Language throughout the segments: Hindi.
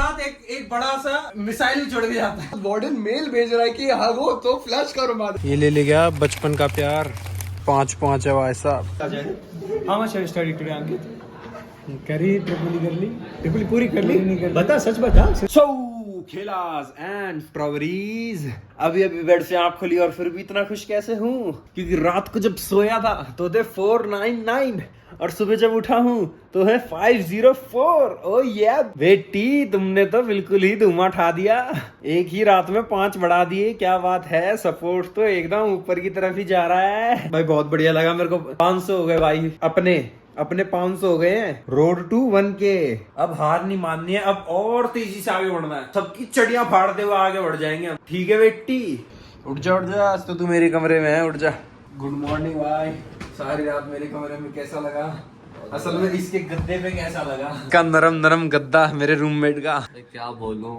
साथ एक बड़ा सा मिसाइल भी छोड़ के जाता है। वार्डन मेल भेज रहा है कि हाँ वो तो फ्लैश करो मार। ये ले गया बचपन का प्यार 5-5 है भाई साहब। How much have you studied today, Ankit? करी ट्रिपली पूरी कर ली बता सच बता। So खेलास एंड स्ट्रॉबेरीज। अभी बेड से आँख खोली और फिर भी इतना खुश कैसे हूँ, क्योंकि रात को जब सोया था तो थे 499 और सुबह जब उठा हूँ तो है 504। ओ ये बेटी तुमने तो बिल्कुल ही धुआं उठा दिया, एक ही रात में 5 बढ़ा दिए। क्या बात है, सपोर्ट तो एकदम ऊपर की तरफ ही जा रहा है भाई। बहुत बढ़िया लगा मेरे को। 500 हो गए भाई, अपने 500 हो गए हैं। Road to 1K। अब हार नहीं माननी है, अब और तेजी से आगे बढ़ना है। सबकी चढ़ियां फाड़ते हुए आगे बढ़ जाएंगे हम। ठीक है बेटी, उठ जा आज तो तू मेरे कमरे में है, उठ जा। गुड मॉर्निंग भाई। सारी रात मेरे कमरे में कैसा लगा? असल में इसके गद्दे पे कैसा लगा? का नरम गद्दा मेरे रूममेट का। क्या बोलूं,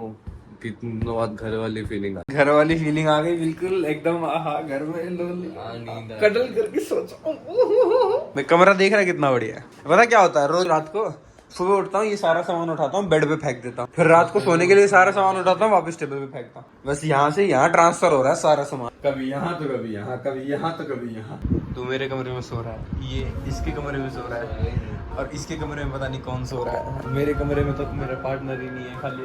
कितनों बाद घर वाली फीलिंग आ गई बिल्कुल एकदम। आहा, घर में कटल करके सोचा। मैं कमरा देख रहा कितना बढ़िया है। पता क्या होता है, रोज रात को सुबह उठता हूँ, ये सारा सामान उठाता हूँ, बेड पे फेंक देता हूँ, फिर रात को सोने के लिए सारा सामान उठाता हूँ, वापस टेबल पे फेंकता हूँ। बस यहाँ से यहाँ ट्रांसफर हो रहा है सारा सामान, कभी यहाँ तो कभी यहाँ, कभी यहाँ तो कभी यहाँ। तू मेरे कमरे में सो रहा है, ये इसके कमरे में सो रहा है, और इसके कमरे में पता नहीं कौन सो रहा है। मेरे कमरे में तो मेरा पार्टनर ही नहीं है, खाली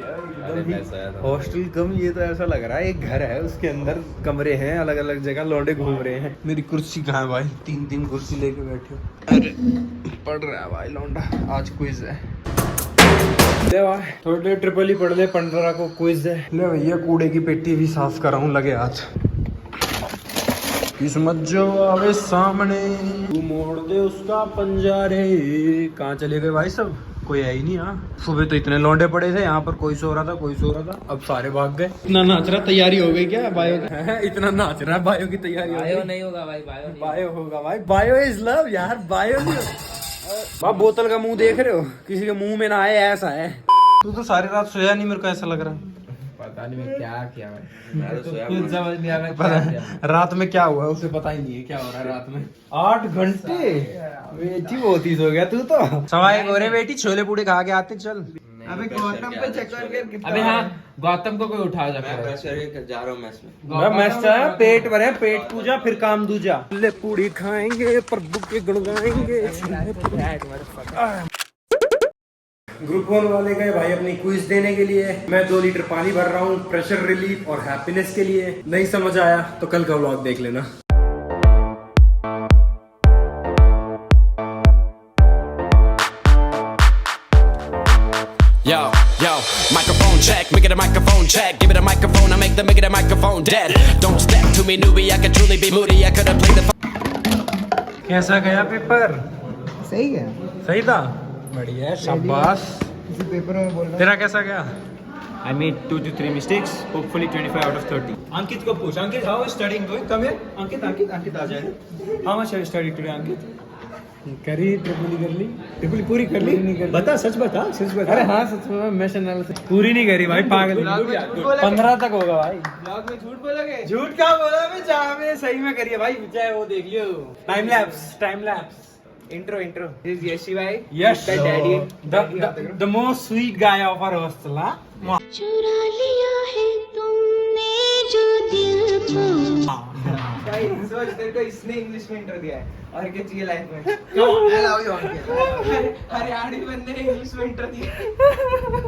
हॉस्टल कम। ये तो ऐसा लग रहा है एक घर है, उसके अंदर कमरे हैं, अलग अलग जगह लौंडे घूम रहे हैं। मेरी कुर्सी कहाँ है भाई? 3 कुर्सी लेके बैठे हो। अरे पढ़ रहा है भाई लौंडा, आज क्विज है। ले भाई थोड़े ट्रिपल ही पढ़ ले, 15 को क्विज है। ले भैया कूड़े की पेटी भी साफ कराऊं, लगे हाथ। किस्मत जो आवे सामने तू मोड़ दे उसका पंजा रे। कहाँ चले गए भाई सब? कोई है ही नहीं यहाँ। सुबह तो इतने लौंडे पड़े थे यहाँ पर, कोई सो रहा था, अब सारे भाग गए। इतना नाच रहा, तैयारी हो गई क्या बायो की? इतना नाच रहा है, बायो की तैयारी हो गई। नहीं होगा भाई, बायो होगा भाई। बायो इज लव यार, बायो नहीं। बोतल का मुंह देख रहे हो, किसी के मुंह में ना आए ऐसा है। तू तो सारी रात सोया नहीं, मेरे को ऐसा लग रहा है। पता नहीं मैं क्या किया भाई, कुछ समझ नहीं आ रहा। रात में क्या हुआ उसे पता ही नहीं है क्या हो रहा है रात में। 8 घंटे बेटी बहुत ही सो गया तू तो। सवाई गोरे बेटी, छोले पूड़े खा के आते चल। अबे गौतम पे चक्कर। अबे हाँ, गौतम को कोई उठा जा रहा हूँ मैच में। मैच पेट भरे, पेट पूजा फिर काम दूजा। छोले पूड़ी खाएंगे, प्रभु के गुण गाएंगे। ग्रुप 1 वाले गए भाई अपनी क्विज देने के लिए। मैं 2 लीटर पानी भर रहा हूँ प्रेशर रिलीफ और हैप्पीनेस के लिए। नहीं समझ आया तो कल का व्लॉग देख लेना। Yo, microphone check, make it a microphone check. Give it a microphone, I make it a microphone dead. Don't step to me, newbie, I could truly be moody. I could have played the कैसा गया पेपर? सही है, सही था, बढ़िया, शाबाश। किसी पेपर में बोल तेरा कैसा गया? I made 2 to 3 mistakes, hopefully 25 out of 30. Ankit को पूछ, Ankit, how is studying going? Come here, Ankit आ जाए। How much have you studied today, Ankit? करी ट्रिपली पूरी कर ली। बता सच बता। अरे हाँ सच में, मैं चैनल से पूरी नहीं करी भाई, पागल। 15 तक होगा भाई। ब्लॉग में झूठ बोलोगे? झूठ क्या बोला मैं, जहाँ में सही में करी है भाई, चाहे वो देख लियो। Time lapse. Intro. This is Yashi bhai. Yes. The daddy. The most sweet guy of our hostel, हाँ? चुरा लिया है तुमने जो दिल को। भाई सोच, तेरे को इसने इंग्लिश में इंट्रो दिया है और क्या चाहिए लाइफ में? हरियाणवी बंदे ने इंग्लिश में इंट्रो दिया।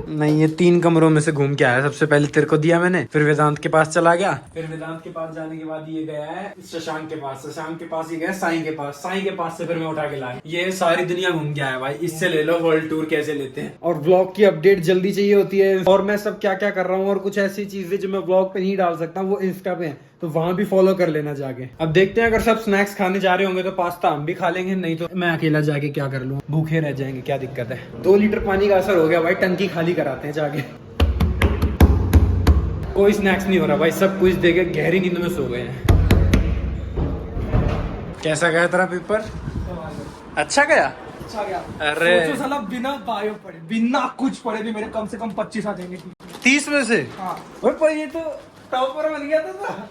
नहीं, ये 3 कमरों में से घूम के आया। सबसे पहले तेरे को दिया मैंने, फिर वेदांत के पास चला गया, फिर वेदांत के पास जाने के बाद ये गया है शशांक के पास, ये गया साईं के पास से फिर मैं उठा के लाया। ये सारी दुनिया घूम के आया भाई। इससे ले लो वर्ल्ड टूर कैसे लेते हैं। और व्लॉग की अपडेट जल्दी चाहिए होती है, और मैं सब क्या क्या कर रहा हूँ और कुछ ऐसी चीजें जो मैं व्लॉग पे नहीं डाल सकता वो इंस्टा पे है, तो वहां भी फॉलो कर लेना जाके। अब देखते हैं, अगर सब स्नैक्स खाने जा रहे होंगे तो पास्ता हम भी खा लेंगे, नहीं तो मैं अकेला जाके क्या कर लूँ, भूखे रह जाएंगे, क्या दिक्कत है। 2 लीटर पानी का असर हो गया भाई, टंकी खाली कराते हैं जाके। कोई स्नैक्स नहीं हो रहा भाई, सब कुछ देके गहरी नींद में सो गए हैं। कैसा गया तेरा पेपर? अच्छा गया। अरे सोचो साला बिना बायो पढ़े, बिना कुछ पढ़े भी मेरे कम से कम 25 आ जाएंगे। 30 में से? हाँ। और पर ये तो टॉपर बन गया था।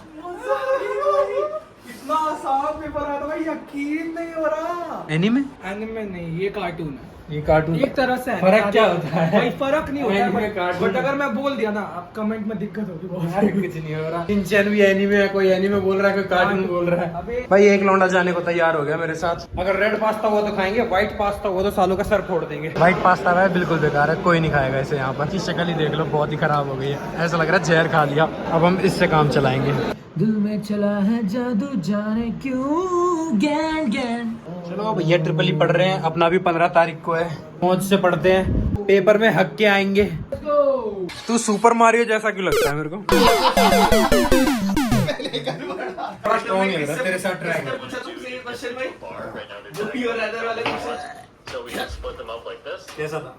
इतना आसान पेपर आया था भाई, यकीन नहीं हो रहा। एनीमे एनिमे नहीं, ये कार्टून है। ये कार्टून एक तरह से है। फर्क क्या होता है? भाई फर्क नहीं होता एनिमे है, कार्टून बट अगर मैं बोल दिया ना अब कमेंट में दिक्कत होगी बहुत। कुछ नहीं हो रहा। शिनचैन भी एनीमे है, कोई एनीमे बोल रहा है, कोई कार्टून बोल रहा है। अबे भाई एक लौंडा जाने को तैयार हो गया मेरे साथ। अगर रेड पास्ता हुआ तो खाएंगे, व्हाइट पास्ता हुआ तो सालों का सर फोड़ देंगे। व्हाइट पास्ता है बिल्कुल बेकार है, कोई नहीं खाएगा इसे। यहाँ पर शक्ल ही देख लो, बहुत ही खराब हो गई है, ऐसा लग रहा है जहर खा लिया। अब हम इससे काम चलाएंगे। दिल में चला है जादू जाने क्यों गैन गैन। चलो भैया ट्रिपल ही पढ़ रहे हैं, अपना भी 15 तारीख को है। मौज से पढ़ते हैं, पेपर में हक के आएंगे। तू सुपर मारियो जैसा क्यों लगता है मेरे को? बड़ा स्ट्रॉन्ग लग रहा है तेरे साथ ट्राई कर। कैसा था?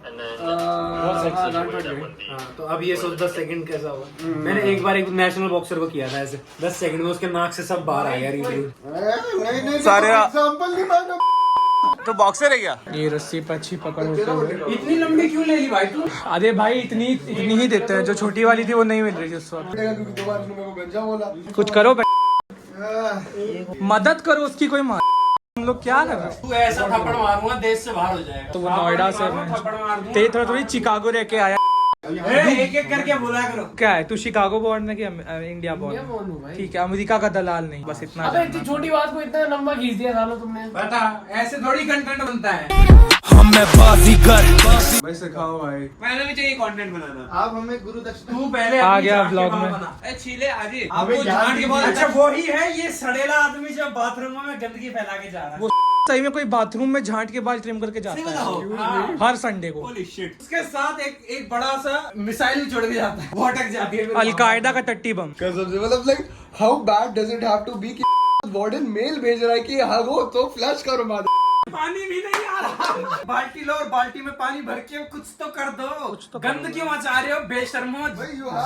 तो अब ये सोच 10 सेकंड कैसा होगा। मैंने एक बार एक नेशनल बॉक्सर को किया था ऐसे, 10 सेकंड में उसके नाक से सब बाहर आ गया रिव्यू सारे। तो बॉक्सर है क्या? ये रस्सी पर अच्छी पकड़ होते हुए। इतनी लंबी क्यों ले ली भाई तू? अरे भाई इतनी ही देते हैं, जो छोटी वाली थी वो नहीं मिल रही थी उस वक्त। कुछ करो मदद करो उसकी, कोई मार। हम लोग क्या कर रहे हैं? तू ऐसा थप्पड़ मारूंगा देश से बाहर हो जाएगा। तो वो नोएडा से थप्पड़ मार दूं। ते थोड़ा थोड़ी चिकागो रह के आया। एक एक करके बोला करो। क्या है तू, शिकागो बॉर्न है कि इंडिया बॉर्न? ठीक है, अमेरिका का दलाल नहीं, बस इतना। अबे इतनी छोटी बात को इतना लंबा खींच दिया सालों तुमने। बता, ऐसे थोड़ी कंटेंट बनता है। भाई सिखाओ भाई। मैंने भी चाहिए कंटेंट बनाना। आप हमें गुरु दक्षिणा। तू पहले आ अपनी गया झांक के vlog बाल में। बना। ए छीले आजी। अबे आपको झांक झांक के के बाल। बाल। अच्छा वो ही है ये सड़ेला आदमी जो बाथरूम में गंदगी फैला के जा रहा है। वो सही में कोई बाथरूम में झांट के बाल ट्रिम करके जाता है हाँ। हर संडे को। Holy shit। उसके साथ एक बड़ा सा मिसाइल भी छोड़ के जाता है, वो अटक जाती है। अलकायदा का टट्टी बम। कसम से मतलब like how bad does it have to be कि वार्डन मेल भेज रहा है कि हगो तो फ्लश करो मार। पानी भी नहीं आ रहा। बाल्टी लो और बाल्टी में पानी भर के कुछ तो कर दो। गंद क्यों मचा रहे हो बेशर्मो,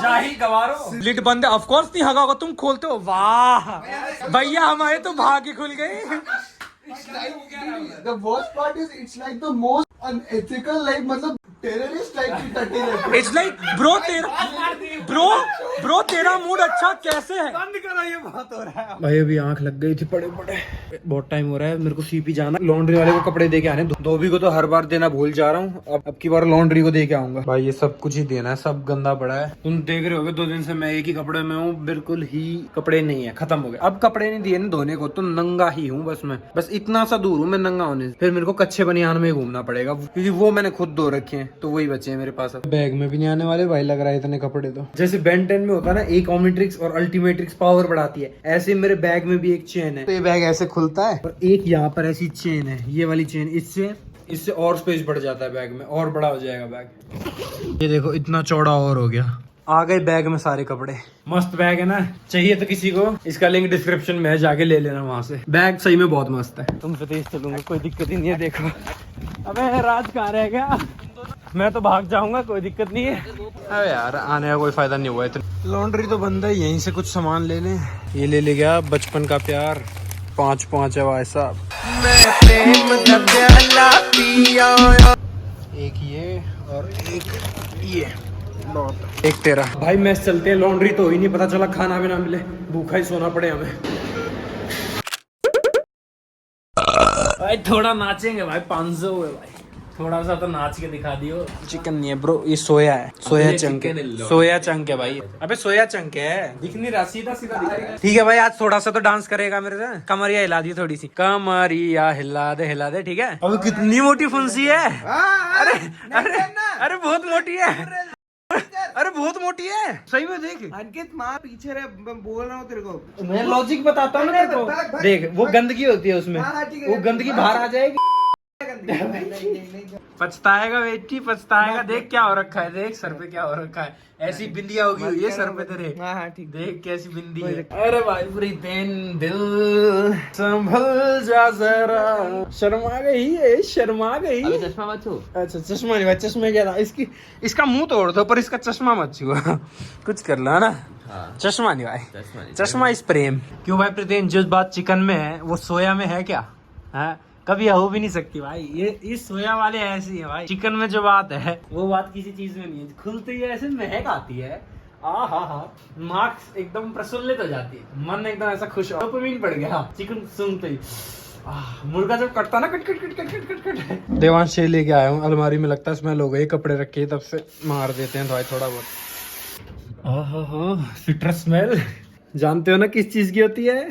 जाहिल गवारो। लिट बंद है, ऑफ कोर्स नहीं हगा होगा, तुम खोलते हो। वाह भैया हमारे तो भाग्य खुल गए। It's like the worst part is it's like the most unethical like मतलब टेररिस्ट टाइप की टट्टी रहती है। इट्स लाइक ब्रो तेरा मूड अच्छा कैसे है? बंद करो, ये बहुत हो रहा है भाई। अभी आंख लग गई थी पड़े पड़े। बहुत टाइम हो रहा है, मेरे को सीपी जाना, लॉन्ड्री वाले को कपड़े दे के आने। धोबी को तो हर बार देना भूल जा रहा हूँ, अब की बार लॉन्ड्री को दे के आऊंगा। भाई ये सब कुछ ही देना है, सब गंदा पड़ा है। तुम देख रहे होगे 2 दिन से मैं एक ही कपड़े में हूँ, बिल्कुल ही कपड़े नहीं है, खत्म हो गए। अब कपड़े नहीं दिए ना धोने को, तो नंगा ही हूँ बस। मैं बस इतना सा दूर हूँ मैं नंगा होने से। फिर मेरे को कच्चे बनियान में घूमना पड़ेगा, क्योंकि वो मैंने खुद धो रखे हैं, तो वही बचे हैं मेरे पास। बैग में भी नहीं आने वाले भाई, लग रहा है इतने कपड़े। तो जैसे बेन 10 में होता है ना, एक ओमनिट्रिक्स और अल्टीमेट्रिक्स पावर बढ़ाती है, ऐसे मेरे बैग में भी एक चेन है। तो ये बैग ऐसे खुलता है और एक यहाँ पर ऐसी चेन है, ये वाली चेन, इससे और स्पेस बढ़ जाता है बैग में, और बड़ा हो जाएगा बैग। ये देखो इतना चौड़ा और हो गया। आ गए बैग में सारे कपड़े। मस्त बैग है ना, चाहिए तो किसी को इसका लिंक डिस्क्रिप्शन में है, जाके ले लेना वहां से। बैग सही में बहुत मस्त है, तुमसे तेज चलूंगा, कोई दिक्कत ही नहीं है। देखो अबे राज कहाँ रह गया? मैं तो भाग जाऊंगा, कोई दिक्कत नहीं है। अरे यार आने का कोई फायदा नहीं हुआ इतना। लॉन्ड्री तो बंद है, यहीं से कुछ सामान ले लें। ये ले गया बचपन का प्यार, 5 है भाई साहब। एक ये और एक ये, एक तेरा। भाई मैस चलते हैं, लॉन्ड्री तो ही नहीं, पता चला खाना भी ना मिले, भूखा ही सोना पड़े हमें। भाई थोड़ा नाचेंगे भाई, 500 हुए भाई, थोड़ा सा तो नाच के दिखा दियो। चिकन नहीं है ब्रो, ये सोया है, सोया चंक है, सोया चंक है भाई। अबे सोया चंक है, दिख नहीं रहा, सीधा सीधा दिख रहा है। ठीक है भाई, आज थोड़ा सा तो डांस करेगा मेरे से। कमरिया हिला दी थोड़ी सी, कमरिया हिला दे, ठीक है। अब कितनी मोटी फुंसी है। अरे बहुत मोटी है, अरे बहुत मोटी है सही में। देख अंकित माँ पीछे रहे, मैं बोल रहा हूँ तेरे को। मैं लॉजिक बताता हूँ ना तेरे को। देख वो गंदगी होती है उसमें, वो गंदगी बाहर आ जाएगी। पछताएगा बेटी, पछताएगा। देख क्या हो रखा है, देख सर पे क्या हो रखा है, ऐसी बिंदिया होगी हुई है सर पे तेरे। हाँ ठीक, देख कैसी बिंदी है। अरे भाई पूरी दिल संभल जा जरा, शर्मा गई है, शर्मा गई। चश्मा मत छू। अच्छा चश्मा नहीं भाई, चश्मे क्या था इसका मुंह तोड़ दो, पर इसका चश्मा मत छुआ। कुछ कर लो ना। चश्मा नहीं भाई, चश्मा इस प्रेम। क्यों भाई प्रीतेन, जो बात चिकन में है वो सोया में है क्या? है कभी हो भी नहीं सकती भाई। ये सोया वाले ऐसी है भाई, चिकन में जो बात है वो बात किसी चीज में नहीं है। खुलते ही ऐसे महक आती है, मार्क्स एकदम प्रसन्नित हो जाती है, मन एकदम ऐसा खुश, डोपामिन बढ़ गया चिकन सुनते ही। मुर्गा जब कटता ना cut cut cut cut cut cut cut. Devansh से लेके आया हूँ, अलमारी में लगता है स्मेल हो गई, कपड़े रखे तब से मार देते हैं दवाई थोड़ा बहुत। सिट्रस स्मेल जानते हो ना किस चीज की होती है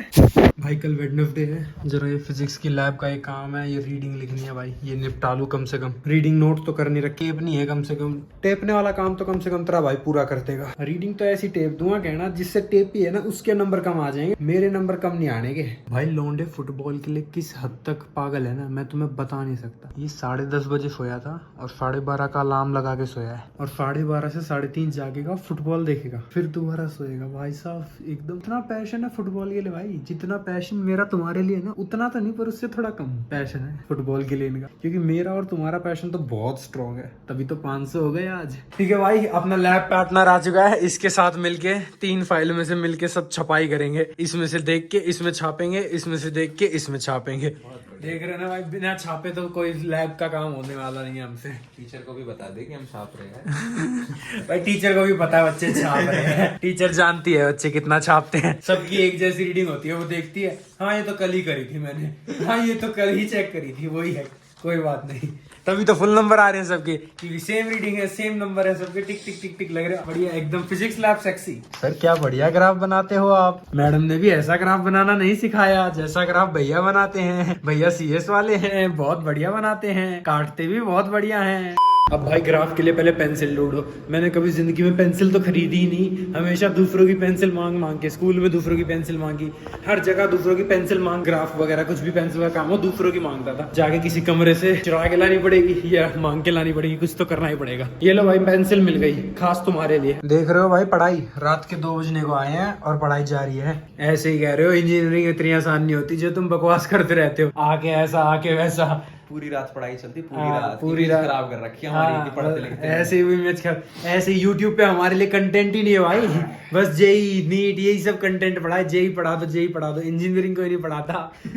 भाई? कल वेडनेसडे है, जरा ये फिजिक्स की लैब का एक काम है, ये रीडिंग लिखनी है भाई, ये निपटा लूं कम से कम। रीडिंग नोट तो करनी रखी, टेप नहीं है कम से कम, टेपने वाला काम तो कम से कम तेरा भाई पूरा कर देगा। रीडिंग तो ऐसी टेप दूंगा कहना जिससे टेप ही है ना उसके नंबर कम आ जाएंगे, मेरे नंबर कम नहीं आने के। भाई लौंडे फुटबॉल के लिए किस हद तक पागल है ना, मैं तुम्हें बता नहीं सकता। ये 10:30 बजे सोया था और 12:30 का अलार्म लगा के सोया है, और 12:30 से 3:30 जागेगा, फुटबॉल देखेगा, फिर दोबारा सोएगा। भाई साहब एकदम इतना पैशन है फुटबॉल के लिए भाई, जितना पैशन मेरा तुम्हारे लिए ना उतना तो नहीं, पर उससे थोड़ा कम पैशन है फुटबॉल के लिए इनका, क्योंकि मेरा और तुम्हारा पैशन तो बहुत स्ट्रॉन्ग है, तभी तो 500 हो गए आज। ठीक है भाई, अपना लैब पार्टनर आ चुका है, इसके साथ मिलके 3 फाइल में से मिलके सब छपाई करेंगे, इसमें से देख के इसमें छापेंगे, इसमें से देख के इसमें छापेंगे। देख रहे ना भाई, बिना छापे तो कोई लैब का काम होने वाला नहीं है हमसे। टीचर को भी बता दे कि हम छाप रहे हैं। भाई टीचर को भी पता है बच्चे छाप रहे हैं, टीचर जानती है बच्चे कितना छापते हैं, सबकी एक जैसी रीडिंग होती है, वो देखती है हाँ ये तो कल ही करी थी मैंने, हाँ ये तो कल ही चेक करी थी, वही है, कोई बात नहीं। तभी तो फुल नंबर आ रहे हैं सबके, क्योंकि सेम रीडिंग है, सेम नंबर है सबके, टिक टिक टिक टिक लग रहे हैं, बढ़िया एकदम। Physics lab sexy. सर क्या बढ़िया ग्राफ बनाते हो आप, मैडम ने भी ऐसा ग्राफ बनाना नहीं सिखाया जैसा ग्राफ भैया बनाते हैं, भैया CS वाले हैं, बहुत बढ़िया बनाते हैं, काटते भी बहुत बढ़िया हैं। अब भाई ग्राफ के लिए पहले पेंसिल ढूंढो, मैंने कभी जिंदगी में पेंसिल तो खरीदी ही नहीं, हमेशा दूसरों की पेंसिल मांग मांग के, स्कूल में दूसरों की पेंसिल मांगी, हर जगह दूसरों की पेंसिल मांग, ग्राफ वगैरह कुछ भी पेंसिल का काम हो दूसरों की मांगता था, जाके किसी कमरे से चुरा के लानी पड़ेगी या मांग के लानी पड़ेगी, कुछ तो करना ही पड़ेगा। ये लो भाई पेंसिल मिल गई, खास तुम्हारे लिए। देख रहे हो भाई पढ़ाई, रात के 2 बजने को आए हैं और पढ़ाई जारी है। ऐसे ही कह रहे हो इंजीनियरिंग इतनी आसान नहीं होती जो तुम बकवास करते रहते हो, आके ऐसा आके वैसा, पूरी रात पढ़ाई चलती, पूरी रात खराब कर रखी है हमारी, पढ़ते लिखते ऐसे भी मैच ऐसे YouTube पे हमारे लिए कंटेंट ही नहीं है भाई, बस जेई नीट यही सब कंटेंट पढ़ा है, जेई पढ़ा दो, इंजीनियरिंग कोई नहीं पढ़ाता,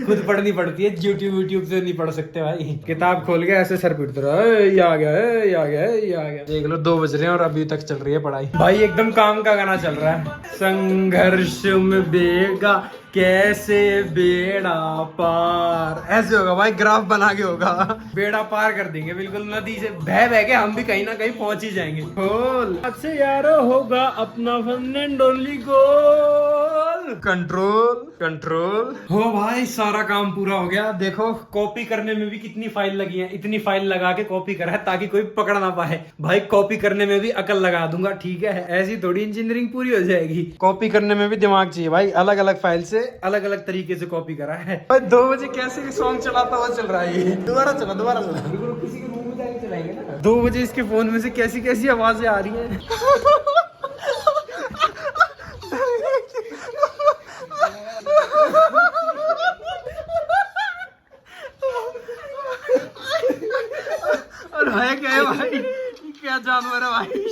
खुद पढ़नी पड़ती है, यूट्यूब से नहीं पढ़ सकते भाई, किताब खोल के ऐसे सर पीटते रहो, ये आ गया। देख लो 2 बज रहे हैं और अभी तक चल रही है पढ़ाई भाई, एकदम काम का गाना चल रहा है, संघर्ष में बेगा कैसे बेड़ा पार, ऐसे होगा भाई, ग्राफ बना के होगा, बेड़ा पार कर देंगे बिल्कुल, नदी से बह के हम भी कहीं ना कहीं पहुंच ही जाएंगे। गोल अच्छे यारो होगा अपना fun and only goal, control हो भाई, सारा काम पूरा हो गया। देखो कॉपी करने में भी कितनी फाइल लगी है, इतनी फाइल लगा के कॉपी करा है ताकि कोई पकड़ ना पाए भाई, कॉपी करने में भी अकल लगा दूंगा, ठीक है, ऐसी थोड़ी इंजीनियरिंग पूरी हो जाएगी, कॉपी करने में भी दिमाग चाहिए भाई, अलग अलग फाइल से अलग अलग तरीके से कॉपी करा है भाई। 2 बजे कैसे सॉन्ग चलाता हुआ चल रहा है, दोबारा चला किसी के रूम में जाके चलाएंगे ना। 2 बजे इसके फोन में से कैसी कैसी आवाजें आ रही है। और है क्या है भाई, क्या जानवर है भाई।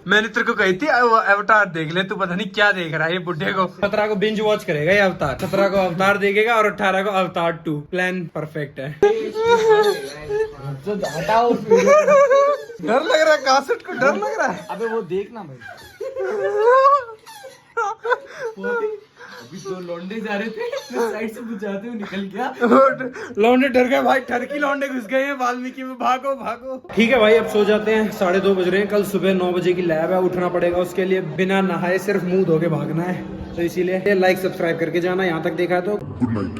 मैंने तेरे को कही थी अवतार देख ले, तू पता नहीं क्या देख रहा है ये बुड्ढे को। 17 को बिंज वॉच करेगा ये अवतार, 17 को अवतार देखेगा और 18 को अवतार 2, प्लान परफेक्ट है। हटाओ, डर लग रहा है, कासेट को डर लग रहा है। अबे वो देखना भाई, अभी 2 लौंडे जा रहे थे, साइड से बुझाते हुए निकल गया, लौंडे डर गए भाई, ठरकी लौंडे घुस गए हैं वाल्मीकि में, भागो। ठीक है भाई अब सो जाते हैं, 2:30 बज रहे हैं, कल सुबह 9 बजे की लैब है, उठना पड़ेगा उसके लिए, बिना नहाए सिर्फ मुंह धो के भागना है, तो इसीलिए लाइक सब्सक्राइब करके जाना, यहाँ तक देखा है तो गुड नाइट।